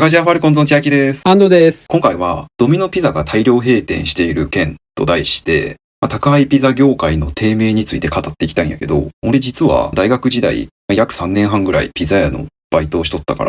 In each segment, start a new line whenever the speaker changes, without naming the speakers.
高島ファルコンズの千秋です。
安藤です。
今回はドミノピザが大量閉店している件と題して、宅配ピザ業界の低迷について語っていきたいんやけど、俺実は大学時代約3年半ぐらいピザ屋のバイトをしとったか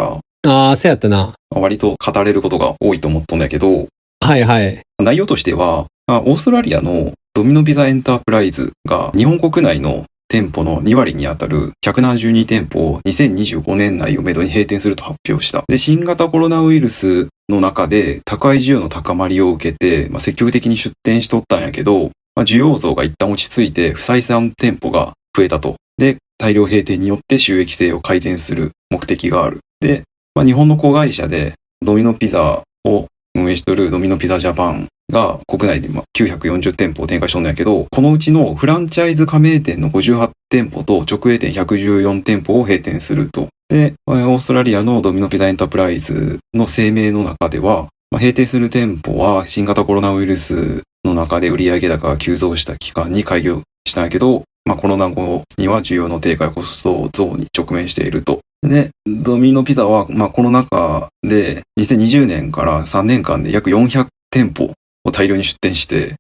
ら、
そうやったな。
割と語れることが多いと思っとんだけど、
はいはい。
内容としては、オーストラリアのドミノピザエンタープライズが日本国内の店舗の2割にあたる172店舗を2025年内をめどに閉店すると発表した。で、新型コロナウイルスの中で宅配需要の高まりを受けて、積極的に出店しとったんやけど、需要増が一旦落ち着いて不採算店舗が増えたと。で、大量閉店によって収益性を改善する目的がある。で、日本の子会社でドミノピザを運営しているドミノピザジャパンが国内で940店舗を展開しとんだけど、このうちのフランチャイズ加盟店の58店舗と直営店114店舗を閉店すると。で、オーストラリアのドミノピザエンタープライズの声明の中では、閉店する店舗は新型コロナウイルスの中で売上高が急増した期間に開業したんやけど、コロナ後には需要の低下やコスト増に直面していると。で、ドミノピザは、コロナ禍で2020年から3年間で約400店舗を大量に出店して、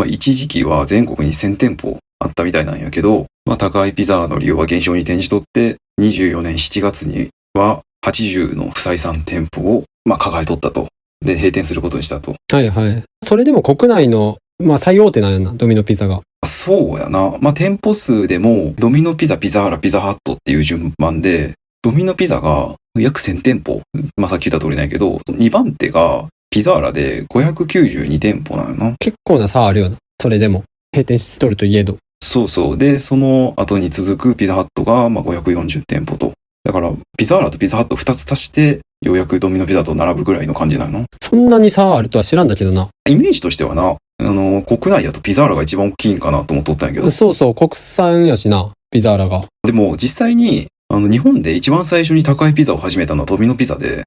一時期は全国に1000店舗あったみたいなんやけど、宅配ピザの利用は減少に転じとって、24年7月には80の不採算店舗を抱えとったと。で、閉店することにしたと。
はいはい。それでも国内の、最大手なんやな、ドミノピザが。
そうやな。店舗数でも、ドミノピザ、ピザーラ、ピザハットっていう順番で、ドミノピザが約1000店舗。さっき言った通りなんやけど、2番手がピザーラで592店舗なのな。
結構な差あるよな。それでも。閉店しとるといえど。
そうそう。で、その後に続くピザハットが540店舗と。だから、ピザーラとピザハット2つ足して、ようやくドミノピザと並ぶぐらいの感じなの。
そんなに差あるとは知らんだけどな。
イメージとしてはな、国内だとピザーラが一番大きいんかなと思っとったんやけど。
そうそう、国産やしな、ピザーラが。
でも、実際に、日本で一番最初に宅配ピザを始めたのはドミノピザで、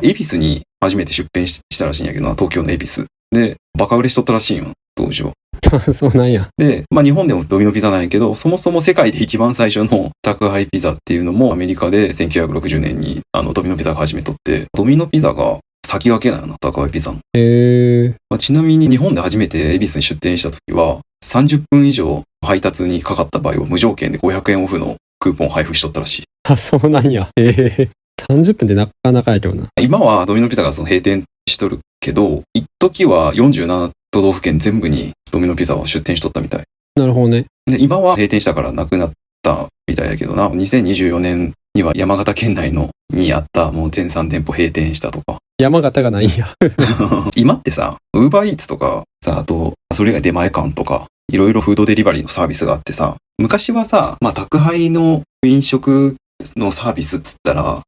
恵比寿に初めて出店したらしいんやけどな、東京の恵比寿。で、バカ売れしとったらしいよ、当時は。
そうなんや。
で、日本でもドミノピザなんやけど、そもそも世界で一番最初の宅配ピザっていうのもアメリカで1960年にドミノピザが始めとって、ドミノピザが先駆けなの、宅配ピザの。ちなみに日本で初めて恵比寿に出店した時は、30分以上配達にかかった場合は無条件で500円オフのクーポンを配布しとったらしい。
そうなんや。30分でなかなかやけどな。
今はドミノピザが閉店しとるけど、一時は47都道府県全部にドミノピザを出店しとったみたい。
なるほどね。
で、今は閉店したからなくなったみたいやけどな、2024年には山形県内にあったもう全3店舗閉店したとか。
山形がないんや。
今ってさ、ウーバーイーツとかさ、あと、それ以外出前館とか、いろいろフードデリバリーのサービスがあってさ、昔はさ、宅配の飲食のサービスっつったら、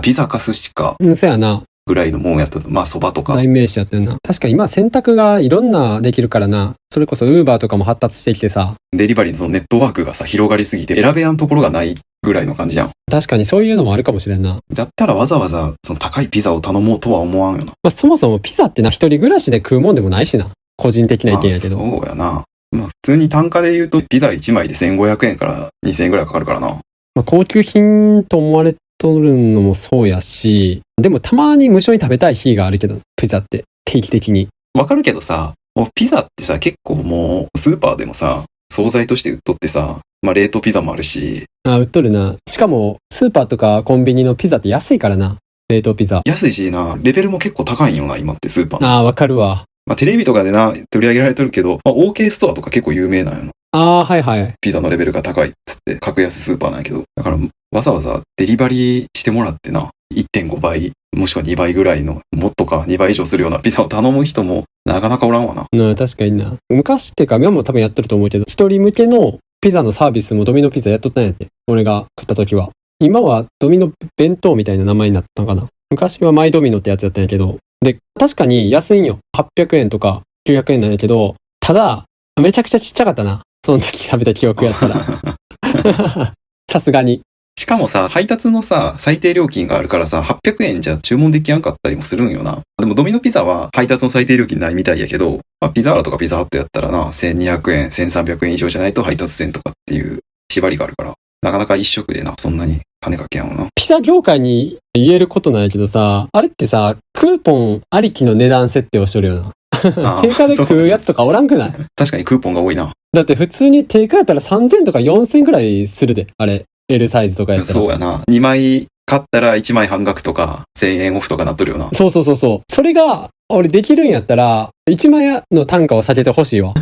ピザか寿司か。
そうやな。
ぐらいのもんやった。蕎麦とか。
代名詞やったよな。確かに今選択がいろんなできるからな。それこそウーバーとかも発達してきてさ。
デリバリーのネットワークがさ、広がりすぎて選べやんところがないぐらいの感じじゃん。
確かにそういうのもあるかもしれんな。
だったらわざわざその高いピザを頼もうとは思わんよな。
そもそもピザってな、一人暮らしで食うもんでもないしな。個人的な意見やけど。
そうやな。普通に単価で言うとピザ1枚で1500円から2000円ぐらいかかるからな。
高級品と思われとるのもそうやし、でもたまに無償に食べたい日があるけど、ピザって定期的に。
わかるけどさ、もうピザってさ、結構もうスーパーでもさ、惣菜として売っとってさ、冷凍ピザもあるし。
売っとるな。しかもスーパーとかコンビニのピザって安いからな。冷凍ピザ。
安いしな、レベルも結構高いんよな、今ってスーパー。
わかるわ。
テレビとかでな、取り上げられてるけど、OK ストアとか結構有名なんよな。
はいはい。
ピザのレベルが高いっつって格安スーパーなんやけど、だからわざわざデリバリーしてもらってな、1.5 倍、もしくは2倍ぐらいの、もっとか2倍以上するようなピザを頼む人もなかなかおらんわな。
確かにな。昔ってか今も多分やってると思うけど、一人向けのピザのサービスもドミノピザやっとったんやって。俺が食った時は。今はドミノ弁当みたいな名前になったのかな。昔はマイドミノってやつやったんやけど、で、確かに安いんよ。800円とか900円なんやけど、ただ、めちゃくちゃちっちゃかったな。その時食べた記憶やったら。さすがに。
しかもさ、配達のさ、最低料金があるからさ、800円じゃ注文できやんかったりもするんよな。でもドミノピザは配達の最低料金ないみたいやけど、ピザーラとかピザハットやったらな、1200円、1300円以上じゃないと配達せんとかっていう縛りがあるから、なかなか一食でな、そんなに金かけやんな。
ピザ業界に言えることなんやけどさ、あれってさ、クーポンありきの値段設定をしとるよな。
あ
定価で食うやつとかおらんくない？
確かにクーポンが多いな。
だって普通に定価やったら3000とか4000くらいするで。あれ、L サイズとかやったら。
そうやな。2枚買ったら1枚半額とか1000円オフとかなっとるよな。
そうそうそうそう。それが、俺できるんやったら、1枚の単価を下げてほしいわ。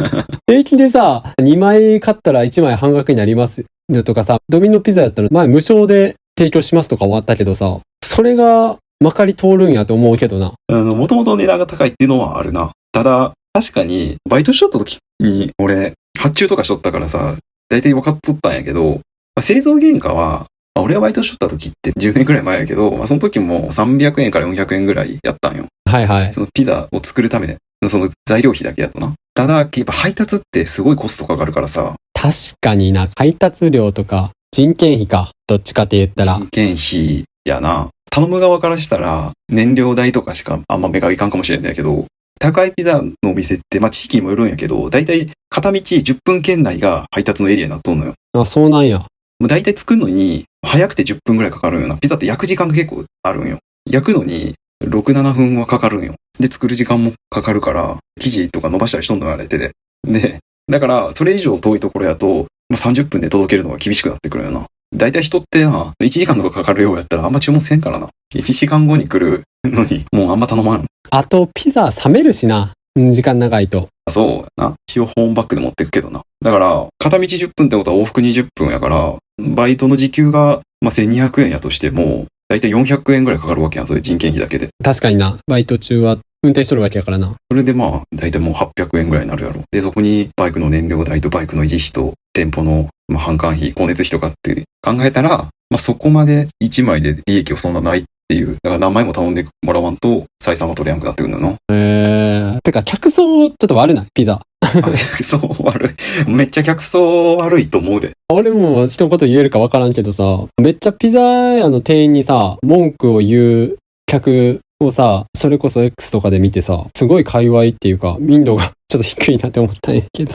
平気でさ、2枚買ったら1枚半額になりますよとかさ、ドミノピザやったら前無償で提供しますとか終わったけどさ、それがまかり通るんやと思うけどな。
もともと値段が高いっていうのはあるな。ただ、確かに、バイトしとった時に、俺、発注とかしとったからさ、大体分かっとったんやけど、製造原価は、俺がバイトしとった時って10年くらい前やけど、その時も300円から400円ぐらいやったんよ。
はいはい。
そのピザを作るためのその材料費だけやとな。ただ、やっぱ配達ってすごいコストかかるからさ。
確かにな、配達料とか人件費か、どっちかって言ったら。
人件費やな。頼む側からしたら、燃料代とかしかあんま目がいかんかもしれないけど、高いピザのお店って、地域にもよるんやけど、だいたい片道10分圏内が配達のエリアになっとんのよ。
あ、そうなんや。
もうだいたい作るのに、早くて10分ぐらいかかるんよな。ピザって焼く時間が結構あるんよ。焼くのに、6、7分はかかるんよ。で、作る時間もかかるから、生地とか伸ばしたりしとんのよ、あれ手で。で、だから、それ以上遠いところやと、30分で届けるのが厳しくなってくるよな。だいたい人ってな、1時間とかかかるようやったらあんま注文せんからな。1時間後に来るのに、もうあんま頼まん。
あと、ピザ冷めるしな。時間長いと。
そうやな。一応ホームバッグで持ってくけどな。だから、片道10分ってことは往復20分やから、バイトの時給が、1200円やとしても、だいたい400円ぐらいかかるわけやん、それ人件費だけで。
確かにな。バイト中は運転しとるわけやからな。
それでだいたいもう800円ぐらいになるやろ。で、そこにバイクの燃料代とバイクの維持費と、店舗の販管費、光熱費とかって考えたら、そこまで1枚で利益をそんなないっていう。だから何枚も頼んでもらわんと採算は取れなくなってくるんだよな。
てか、客層ちょっと悪ないピザ。
客層悪い。めっちゃ客層悪いと思うで。
俺も一言言えるか分からんけどさ、めっちゃピザ屋の店員にさ、文句を言う客をさ、それこそ X とかで見てさ、すごい界隈っていうか、民度がちょっと低いなって思ったんやけど。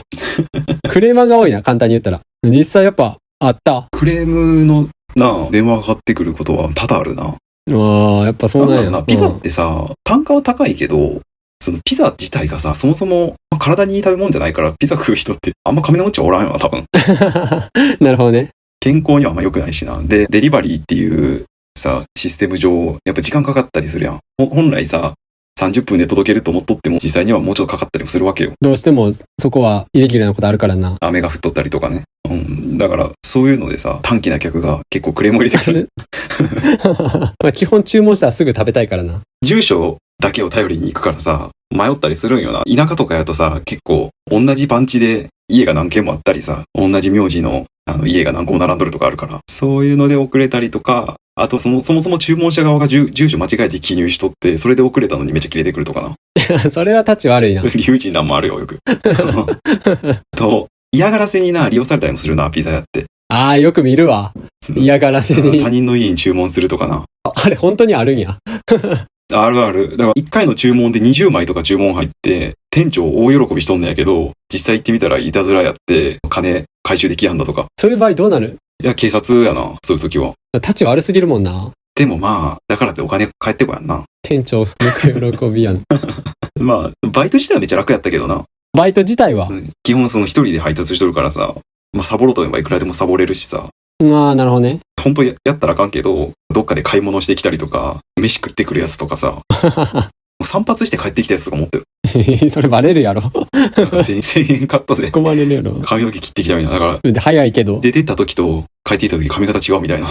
クレーマーが多いな、簡単に言ったら。実際やっぱ、あった。
クレームの電話がかかってくることは多々あるな。
やっぱそうなんや。
ピザってさ、単価は高いけど、そのピザ自体がさ、そもそも体にいい食べ物じゃないから、ピザ食う人ってあんま金持ちはおらんよな、多分。
なるほどね。
健康にはあんま良くないしな。で、デリバリーっていうさ、システム上、やっぱ時間かかったりするやん。本来さ、30分で届けると思っとっても、実際にはもうちょっとかかったりもするわけよ。
どうしてもそこはイレギュラーなことあるからな。
雨が降っとったりとかね。だから、そういうのでさ、短気な客が結構クレームを入れてくる。
基本注文したらすぐ食べたいからな。
住所だけを頼りに行くからさ、迷ったりするんよな。田舎とかやとさ、結構同じ番地で家が何軒もあったりさ、同じ名字の家が何個も並んどるとかあるから、そういうので遅れたりとか、あとそもそも注文者側が住所間違えて記入しとって、それで遅れたのにめっちゃ切れてくるとか
な。それはタチ悪いな。
理不尽なんもあるよ、よく。と、嫌がらせに利用されたりもするな、ピザ屋って。
よく見るわ。嫌がらせに。
他人の家に注文するとかな。
あれ、本当にあるんや。
あるある。だから1回の注文で20枚とか注文入って、店長大喜びしとんねやけど、実際行ってみたらいたずらやって、金回収できやんだとか。
そういう場合どうなる？
いや、警察やな、そういう時は。
タチ悪すぎるもんな。
でもだからってお金返ってこやんな。
店長、喜びやん。
バイト自体はめっちゃ楽やったけどな。
バイト自体は
基本一人で配達しとるからさ、サボろうと思えばいくらでもサボれるしさ。
なるほどね。
本当やったらあかんけど、どっかで買い物してきたりとか、飯食ってくるやつとかさ、散髪して帰ってきたやつとか持って
る。それバレるやろ。
1000円カットで。
困れるやろ。
髪の毛切ってきたみたいな。だから、
で早いけど。
出てった時と帰っていった時髪型違うみたいな。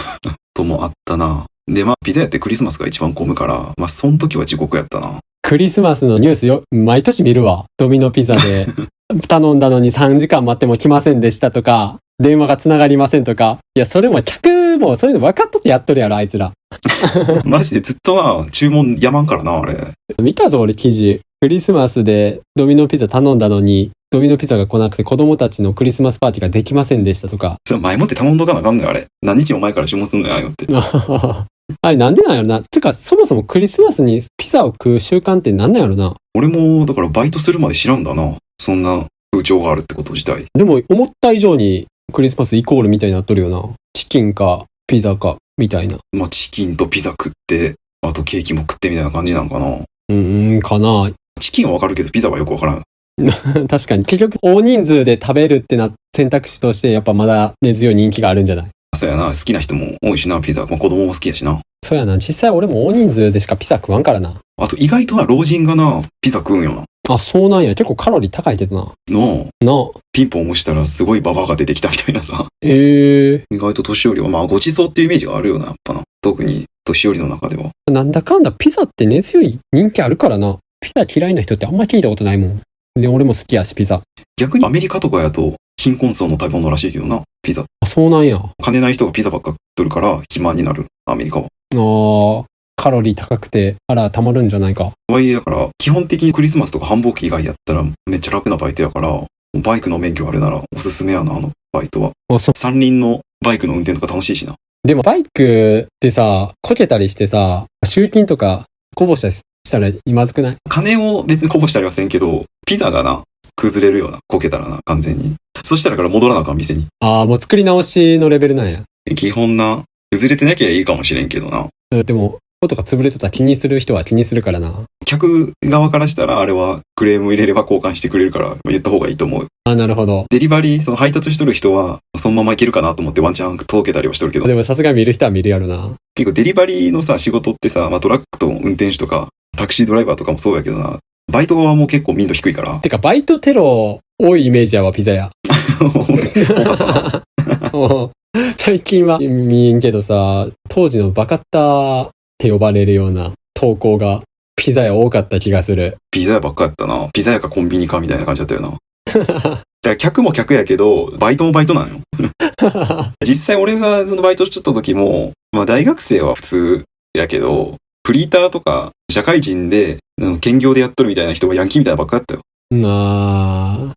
ともあったな。で、ピザやってクリスマスが一番混むから、その時は地獄やったな。
クリスマスのニュース毎年見るわ。ドミノピザで。頼んだのに3時間待っても来ませんでしたとか、電話が繋がりませんとか。いや、それも客もそういうの分かっとってやっとるやろ、あいつら。
マジでずっと注文やまんからな、あれ。
見たぞ、俺記事。クリスマスでドミノピザ頼んだのに、ドミノピザが来なくて子供たちのクリスマスパーティーができませんでしたとか。
それ前もって頼んどかなあかんのよ、あれ。何日も前から注文すんのよ、ああいうのって。
あれなんでなんやろな。てか、そもそもクリスマスにピザを食う習慣ってなんなんやろな。
俺も、だからバイトするまで知らんだな。そんな風潮があるってこと自体。
でも、思った以上にクリスマスイコールみたいになっとるよな。チキンか、ピザか、みたいな。
まあ、チキンとピザ食って、あとケーキも食ってみたいな感じなのかな。
かな。
チキンはわかるけど、ピザはよくわからん。
確かに。結局、大人数で食べるってな、選択肢としてやっぱまだ根強い人気があるんじゃない？
そうやな、好きな人も多いしな、ピザ。まあ、子供も好きやしな。
そうやな。実際俺も大人数でしかピザ食わんからな。
あと意外とな、老人がな、ピザ食うんよな。
あ、そうなんや。結構カロリー高いけどな。
ピンポン押したらすごいババアが出てきたみたいなさ。意外と年寄りは、まあごちそうっていうイメージがあるよな、やっぱな。特に年寄りの中では。
なんだかんだピザって根強い人気あるからな。ピザ嫌いな人ってあんま聞いたことないもん。で、俺も好きやし、ピザ。
逆にアメリカとかやと、貧困層の食べ物らしいけどな、ピザ。
あ、そうなんや。
金ない人がピザばっか食っとるから肥満になる、アメリカは。
カロリー高くて腹たまるんじゃないか。
とはいえだから、基本的にクリスマスとか繁忙期以外やったらめっちゃ楽なバイトやから、バイクの免許あれならおすすめやな、あのバイトは。三輪のバイクの運転とか楽しいしな。
でもバイクってさ、こけたりしてさ、集金とかこぼしたりしたらまずくない？
金を別にこぼしたりはせんけど、ピザがな、崩れるような、こけたらな、完全に。そしたらから戻らなあかん、店に。
もう作り直しのレベルなんや。
基本な、崩れてなければいいかもしれんけどな。
でも、とか潰れとったら気にする人は気にするからな。
客側からしたらあれはクレーム入れれば交換してくれるから言った方がいいと思う。
なるほど。
デリバリー、その配達しとる人はそのままいけるかなと思ってワンチャン届けたりはしとるけど。
でもさすがに見る人は見るやろな。
結構デリバリーのさ、仕事ってさ、まあトラックと運転手とかタクシードライバーとかもそうやけどな、バイト側も結構民度低いから。
てかバイトテロ多いイメージやわ、ピザ屋。最近は見えんけどさ、当時のバカッターって呼ばれるような投稿がピザ屋多かった気がする。
ピザ屋ばっかやったな。ピザ屋かコンビニかみたいな感じだったよな。だから客も客やけど、バイトもバイトなんよ。実際俺がそのバイトしちゃった時も、まあ大学生は普通やけど、フリーターとか社会人で兼業でやっとるみたいな人がヤンキーみたいなばっかやったよ。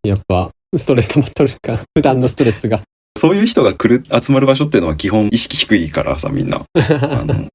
やっぱストレス溜まっとるか。普段のストレスが。
そういう人が集まる場所っていうのは基本意識低いからさ、みんな。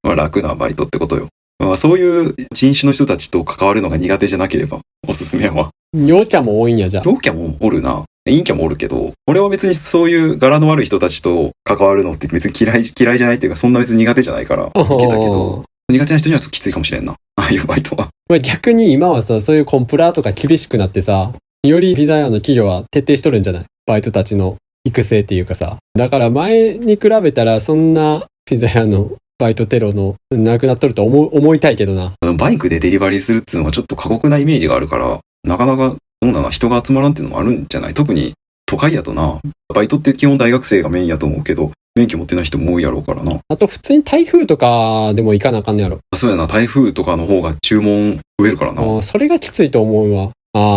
まあ、楽なバイトってことよ。まあ、そういう人種の人たちと関わるのが苦手じゃなければおすすめやわ。
陽キャも多いんや、じゃあ。
陽キャもおるな。陰キャもおるけど、俺は別にそういう柄の悪い人たちと関わるのって別に嫌いじゃないっていうか、そんな別に苦手じゃないからいけたけど、苦手な人にはちょっときついかもしれんな。ああいうバイトは。
逆に今はさ、そういうコンプラとか厳しくなってさ、よりピザ屋の企業は徹底しとるんじゃない？バイトたちの育成っていうかさ。だから前に比べたらそんなピザ屋のバイトテロのなくなっとると思いたいけどな。
バイクでデリバリーするっていうのはちょっと過酷なイメージがあるから、なかなかどうなの、人が集まらんっていうのもあるんじゃない？特に都会やとな。バイトって基本大学生がメインやと思うけど、免許持ってない人も多いやろうからな。
あと普通に台風とかでも行かなあかんねやろ。
そうやな、台風とかの方が注文増えるからな。
それがきついと思うわ。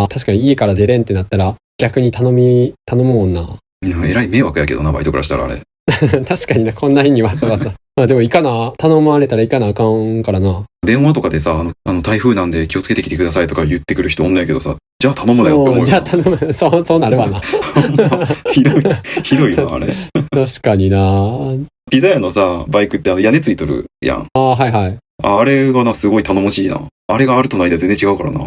確かに家から出れんってなったら逆に頼むもんな。
えらい迷惑やけどな、バイトからしたらあれ。
確かにな、こんな日にわざわざ。でも頼まれたら行かなあかんからな。
電話とかでさ、台風なんで気をつけてきてくださいとか言ってくる人おんないけどさ、じゃあ頼むなよって思うよ。
じゃあ頼む、そうなるわな。
ひどいな、あれ。
確かにな。
ピザ屋のさ、バイクって屋根ついとるやん。
はいはい。
あれがな、すごい頼もしいな。あれがあるとないで全然違うからな。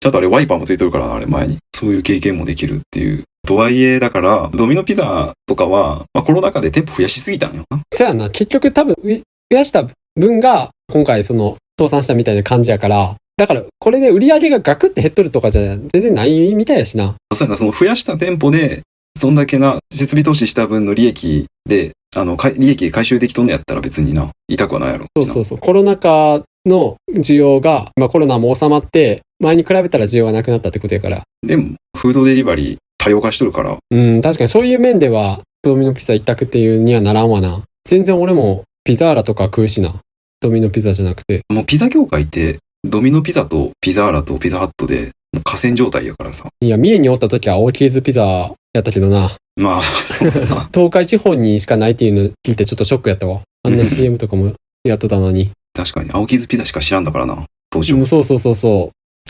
ちゃんとあれワイパーもついとるからな、あれ前に。そういう経験もできるっていう。とはいえ、だから、ドミノピザとかは、まあ、コロナ禍で店舗増やしすぎたんよな。
そうやな。結局多分、増やした分が、今回倒産したみたいな感じやから、だから、これで売り上げがガクって減っとるとかじゃ全然ないみたいやしな。
そうやな、その増やした店舗で、そんだけな、設備投資した分の利益で、利益回収できとんのやったら別にな、痛くはないやろ。
そう。コロナ禍の需要が、まあコロナも収まって、前に比べたら需要がなくなったってことやから。
でも、フードデリバリー多様化しとるから。
確かにそういう面では、ドミノピザ一択っていうにはならんわな。全然俺もピザーラとか食うしな。ドミノピザじゃなくて。
もうピザ業界って、ドミノピザとピザーラとピザハットで、もう河川状態やからさ。
いや、三重におった時はオーキーズピザやったけどな。
まあ、そうだな。
東海地方にしかないっていうの聞いてちょっとショックやったわ。あんな CM とかもやってたのに。
確かに、青キーズピザしか知らんだからな、当時は。
そう。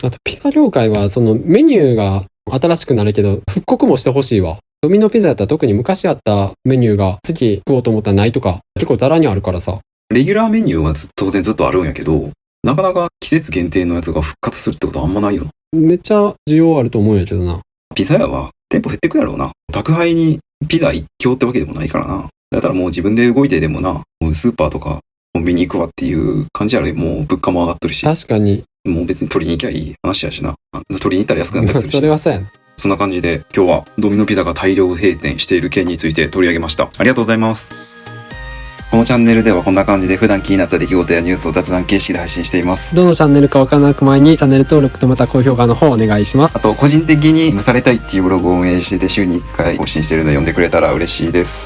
あと、ピザ業界は、メニューが新しくなるけど、復刻もしてほしいわ。ドミノピザやったら特に昔あったメニューが次食おうと思ったらないとか、結構ザラにあるからさ。
レギュラーメニューは当然ずっとあるんやけど、なかなか季節限定のやつが復活するってことはあんまないよな。
めっちゃ需要あると思うんやけどな。
ピザ屋は店舗減ってくやろうな。宅配にピザ一強ってわけでもないからな。だったらもう自分で動いてでもな、もうスーパーとかコンビニ行くわっていう感じやろ。もう物価も上がっとるし。
確かに。
もう別に取りに行きゃいい話やしな。取りに行ったら安くなったりするし。
それはそうやね。
そんな感じで今日はドミノピザが大量閉店している件について取り上げました。ありがとうございます。このチャンネルではこんな感じで普段気になった出来事やニュースを雑談形式で配信しています。
どのチャンネルかわからなく前にチャンネル登録とまた高評価の方お願いします。
あと個人的に蒸されたいっていうブログを運営してて週に1回更新してるので読んでくれたら嬉しいです。